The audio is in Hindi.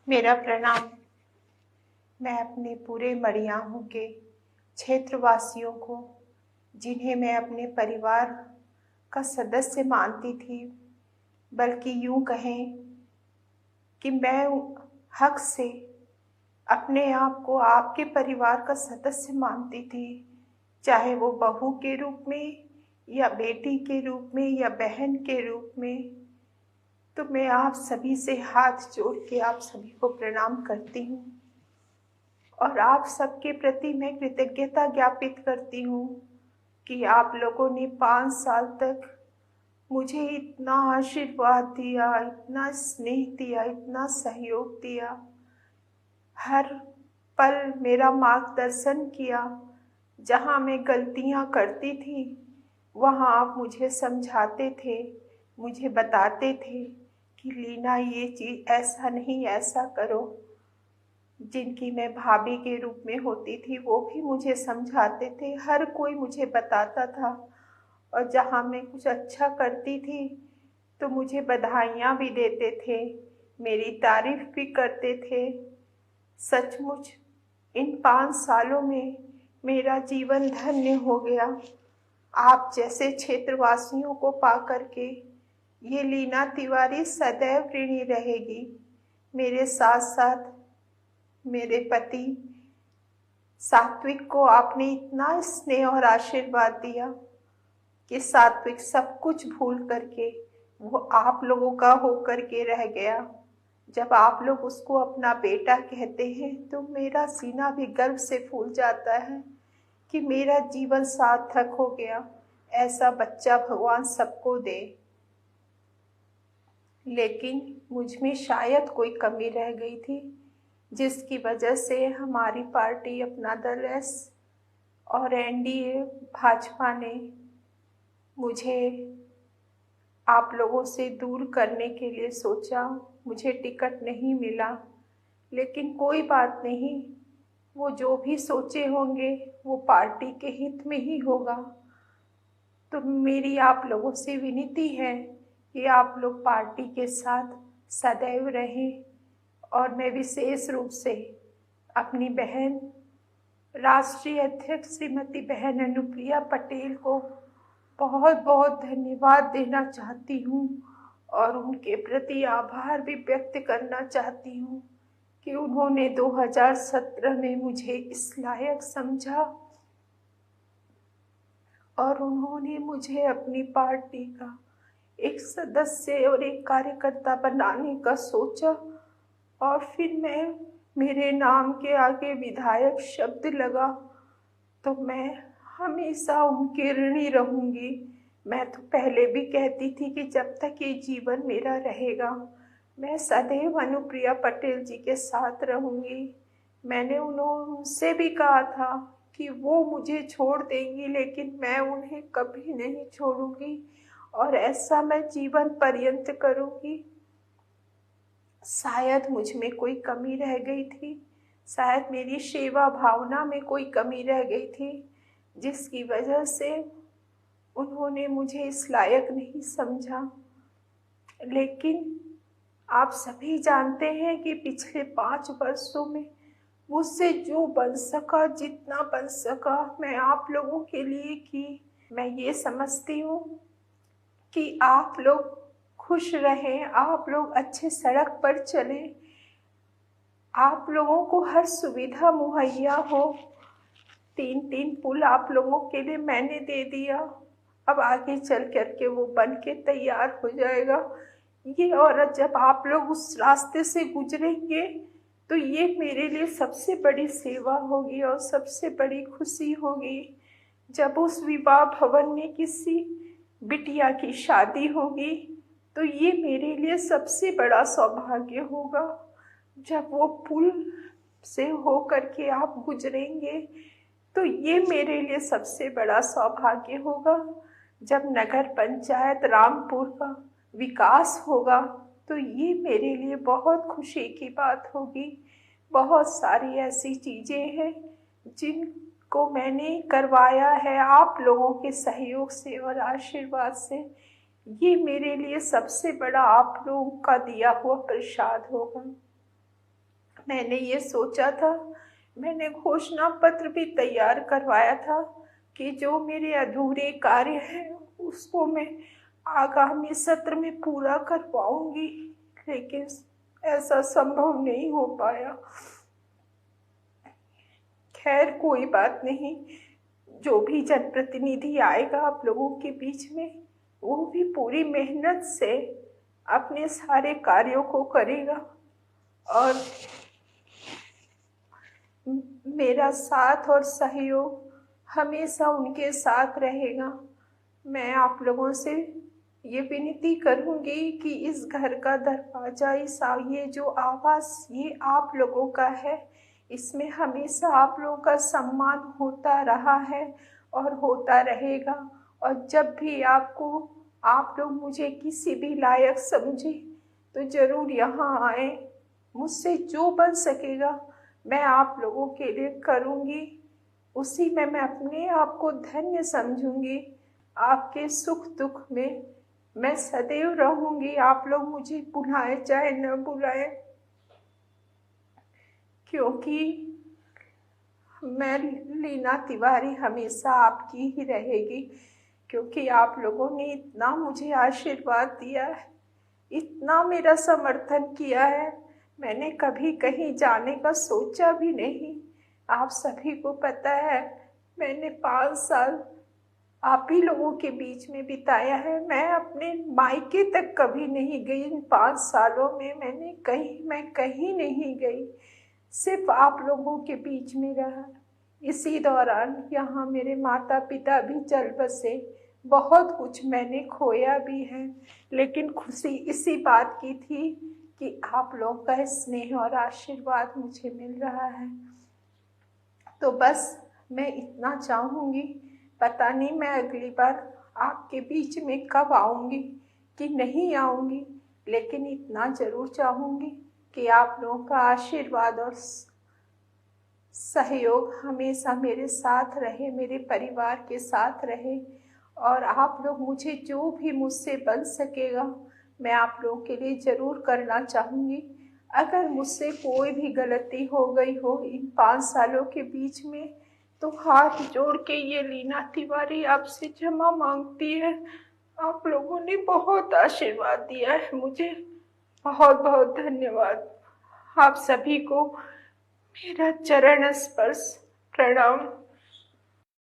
मेरा प्रणाम। मैं अपने पूरे मड़ियाहू के क्षेत्रवासियों को, जिन्हें मैं अपने परिवार का सदस्य मानती थी, बल्कि यूं कहें कि मैं हक से अपने आप को आपके परिवार का सदस्य मानती थी, चाहे वो बहू के रूप में या बेटी के रूप में या बहन के रूप में। तो मैं आप सभी से हाथ जोड़ के आप सभी को प्रणाम करती हूँ और आप सबके प्रति मैं कृतज्ञता ज्ञापित करती हूँ कि आप लोगों ने 5 साल तक मुझे इतना आशीर्वाद दिया, इतना स्नेह दिया, इतना सहयोग दिया, हर पल मेरा मार्गदर्शन किया। जहाँ मैं गलतियाँ करती थी वहाँ आप मुझे समझाते थे, मुझे बताते थे कि लीना ये चीज़ ऐसा नहीं, ऐसा करो। जिनकी मैं भाभी के रूप में होती थी वो भी मुझे समझाते थे, हर कोई मुझे बताता था। और जहाँ मैं कुछ अच्छा करती थी तो मुझे बधाइयाँ भी देते थे, मेरी तारीफ भी करते थे। सचमुच इन 5 सालों में मेरा जीवन धन्य हो गया। आप जैसे क्षेत्रवासियों को पा करके ये लीना तिवारी सदैव ऋणी रहेगी। मेरे साथ साथ मेरे पति सात्विक को आपने इतना स्नेह और आशीर्वाद दिया कि सात्विक सब कुछ भूल करके वो आप लोगों का होकर के रह गया। जब आप लोग उसको अपना बेटा कहते हैं तो मेरा सीना भी गर्व से फूल जाता है कि मेरा जीवन सार्थक हो गया। ऐसा बच्चा भगवान सबको दे, लेकिन मुझ में शायद कोई कमी रह गई थी, जिसकी वजह से हमारी पार्टी अपना दल एस और एनडीए भाजपा ने मुझे आप लोगों से दूर करने के लिए सोचा। मुझे टिकट नहीं मिला, लेकिन कोई बात नहीं, वो जो भी सोचे होंगे वो पार्टी के हित में ही होगा। तो मेरी आप लोगों से विनती है कि आप लोग पार्टी के साथ सदैव रहें। और मैं विशेष रूप से अपनी बहन राष्ट्रीय अध्यक्ष श्रीमती बहन अनुप्रिया पटेल को बहुत बहुत धन्यवाद देना चाहती हूँ और उनके प्रति आभार भी व्यक्त करना चाहती हूँ कि उन्होंने 2017 में मुझे इस लायक समझा और उन्होंने मुझे अपनी पार्टी का एक सदस्य और एक कार्यकर्ता बनाने का सोचा। और फिर मेरे नाम के आगे विधायक शब्द लगा तो मैं हमेशा उनके ऋणी रहूंगी। मैं तो पहले भी कहती थी कि जब तक ये जीवन मेरा रहेगा मैं सदैव अनुप्रिया पटेल जी के साथ रहूंगी। मैंने उनसे भी कहा था कि वो मुझे छोड़ देंगी, लेकिन मैं उन्हें कभी नहीं छोड़ूंगी और ऐसा मैं जीवन पर्यंत करूंगी। शायद मुझ में कोई कमी रह गई थी, शायद मेरी सेवा भावना में कोई कमी रह गई थी, जिसकी वजह से उन्होंने मुझे इस लायक नहीं समझा। लेकिन आप सभी जानते हैं कि पिछले 5 वर्षों में मुझसे जो बन सका, जितना बन सका, मैं आप लोगों के लिए की। मैं ये समझती हूँ कि आप लोग खुश रहें, आप लोग अच्छे सड़क पर चलें, आप लोगों को हर सुविधा मुहैया हो। 3 पुल आप लोगों के लिए मैंने दे दिया, अब आगे चल करके वो बन के तैयार हो जाएगा। ये औरत जब आप लोग उस रास्ते से गुजरेंगे तो ये मेरे लिए सबसे बड़ी सेवा होगी और सबसे बड़ी खुशी होगी। जब उस विवाह भवन में किसी बिटिया की शादी होगी तो ये मेरे लिए सबसे बड़ा सौभाग्य होगा। जब वो पुल से हो करके आप गुजरेंगे तो ये मेरे लिए सबसे बड़ा सौभाग्य होगा। जब नगर पंचायत रामपुर का विकास होगा तो ये मेरे लिए बहुत खुशी की बात होगी। बहुत सारी ऐसी चीज़ें हैं जिनको मैंने करवाया है आप लोगों के सहयोग से और आशीर्वाद से। ये मेरे लिए सबसे बड़ा आप लोगों का दिया हुआ प्रसाद होगा। मैंने ये सोचा था, मैंने घोषणा पत्र भी तैयार करवाया था कि जो मेरे अधूरे कार्य हैं उसको मैं आगामी सत्र में पूरा कर पाऊंगी, लेकिन ऐसा संभव नहीं हो पाया। खैर कोई बात नहीं, जो भी जनप्रतिनिधि आएगा आप लोगों के बीच में, वो भी पूरी मेहनत से अपने सारे कार्यों को करेगा और मेरा साथ और सहयोग हमेशा उनके साथ रहेगा। मैं आप लोगों से ये विनती करूंगी कि इस घर का दरवाजा, ये जो आवास, ये आप लोगों का है। इसमें हमेशा आप लोगों का सम्मान होता रहा है और होता रहेगा। और जब भी आप लोग मुझे किसी भी लायक समझे तो ज़रूर यहाँ आए। मुझसे जो बन सकेगा मैं आप लोगों के लिए करूँगी, उसी में मैं अपने आप को धन्य समझूंगी। आपके सुख दुख में मैं सदैव रहूंगी। आप लोग मुझे बुलाए चाहे न बुलाए, क्योंकि मैं लीना तिवारी हमेशा आपकी ही रहेगी, क्योंकि आप लोगों ने इतना मुझे आशीर्वाद दिया है, इतना मेरा समर्थन किया है। मैंने कभी कहीं जाने का सोचा भी नहीं। आप सभी को पता है मैंने 5 साल आप ही लोगों के बीच में बिताया है। मैं अपने मायके तक कभी नहीं गई। इन 5 सालों में मैं कहीं नहीं गई, सिर्फ आप लोगों के बीच में रहा। इसी दौरान यहाँ मेरे माता पिता भी चल बसे, बहुत कुछ मैंने खोया भी है, लेकिन खुशी इसी बात की थी कि आप लोग का स्नेह और आशीर्वाद मुझे मिल रहा है। तो बस मैं इतना चाहूँगी, पता नहीं मैं अगली बार आपके बीच में कब आऊँगी कि नहीं आऊँगी, लेकिन इतना ज़रूर चाहूँगी कि आप लोगों का आशीर्वाद और सहयोग हमेशा मेरे साथ रहे, मेरे परिवार के साथ रहे। और आप लोग मुझे जो भी मुझसे बन सकेगा मैं आप लोगों के लिए ज़रूर करना चाहूँगी। अगर मुझसे कोई भी गलती हो गई हो इन 5 सालों के बीच में, तो हाथ जोड़ के ये लीना तिवारी आपसे क्षमा मांगती है। आप लोगों ने बहुत आशीर्वाद दिया है मुझे, बहुत बहुत धन्यवाद। आप सभी को मेरा चरण स्पर्श प्रणाम।